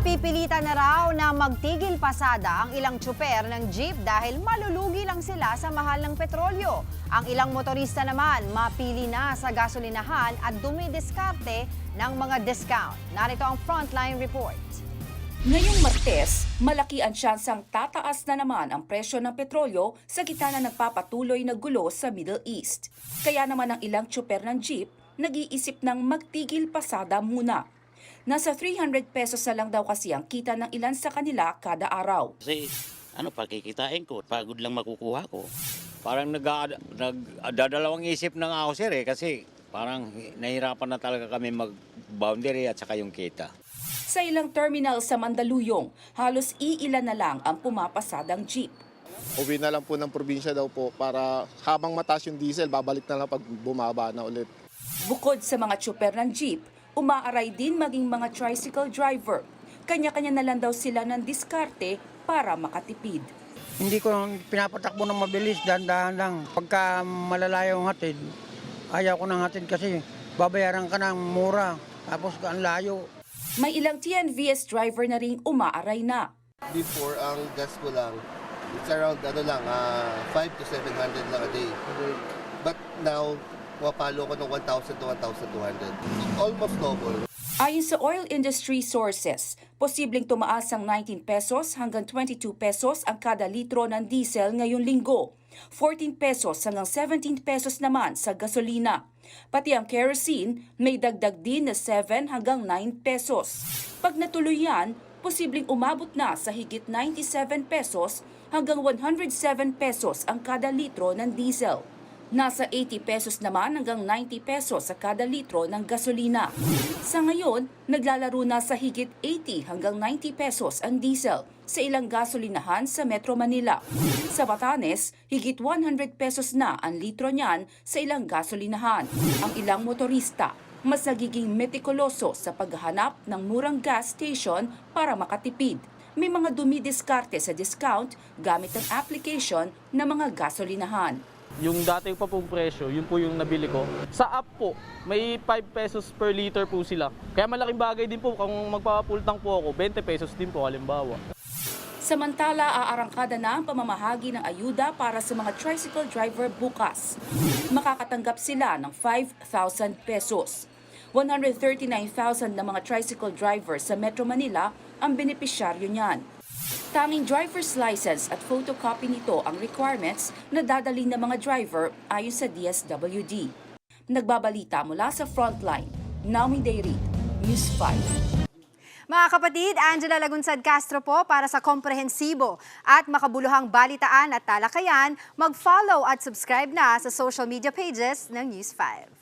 Napipilitan na raw na magtigil pasada ang ilang tsuper ng jeep dahil malulugi lang sila sa mahal ng petrolyo. Ang ilang motorista naman mapili na sa gasolinahan at dumidiskarte ng mga discount. Narito ang Frontline Report. Ngayong Martes, malaki ang tsansang tataas na naman ang presyo ng petrolyo sa gitna ng nagpapatuloy na gulo sa Middle East. Kaya naman ang ilang tsuper ng jeep nag-iisip ng magtigil pasada muna. Nasa 300 pesos na lang daw kasi ang kita ng ilan sa kanila kada araw. Kasi pakikitain ko, pagod lang makukuha ko. Parang nagdadalawang isip na nga ako sir kasi parang nahirapan na talaga kami mag-boundary at saka yung kita. Sa ilang terminal sa Mandaluyong, halos iilan na lang ang pumapasadang jeep. Uwi na lang po ng probinsya daw po para habang mataas yung diesel, babalik na lang pag bumaba na ulit. Bukod sa mga tsuper ng jeep, umaaray din maging mga tricycle driver. Kanya-kanya na lang daw sila ng diskarte para makatipid. Hindi ko pinapatakbo ng mabilis, dahan-dahan lang. Pagka malalayo ang hatid, ayaw ko ng hatid kasi babayaran ka ng mura, tapos ang layo. May ilang TNVS driver na ring umaaray na. Before, ang gas ko lang, it's around 5 to 700 lang a day. But now, mapalo ko ng 1,000 to 1,200. Almost double. Ayon sa oil industry sources, posibleng tumaas ang 19 pesos hanggang 22 pesos ang kada litro ng diesel ngayong linggo. 14 pesos hanggang 17 pesos naman sa gasolina. Pati ang kerosene may dagdag din na 7 hanggang 9 pesos. Pag natuloy yan, posibleng umabot na sa higit 97 pesos hanggang 107 pesos ang kada litro ng diesel. Nasa 80 pesos naman hanggang 90 pesos sa kada litro ng gasolina. Sa ngayon, naglalaro na sa higit 80 hanggang 90 pesos ang diesel sa ilang gasolinahan sa Metro Manila. Sa Batanes, higit 100 pesos na ang litro niyan sa ilang gasolinahan. Ang ilang motorista mas nagiging metikuloso sa paghahanap ng murang gas station para makatipid. May mga dumidiskarte sa discount gamit ang application ng mga gasolinahan. Yung dati pa pong presyo, yun po yung nabili ko. Sa app po, may 5 pesos per liter po sila. Kaya malaking bagay din po kung magpapapul tank po ako, 20 pesos din po halimbawa. Samantala, aarangkada na ang pamamahagi ng ayuda para sa mga tricycle driver bukas. Makakatanggap sila ng 5,000 pesos. 139,000 na mga tricycle driver sa Metro Manila ang benepisyaryo niyan. Tanging driver's license at photocopy nito ang requirements na dadalhin ng mga driver ayon sa DSWD. Nagbabalita mula sa Frontline, Naomi Dayrit, News 5. Mga kapatid, Angela Lagunsad Castro po para sa komprehensibo at makabuluhang balitaan at talakayan. Mag-follow at subscribe na sa social media pages ng News 5.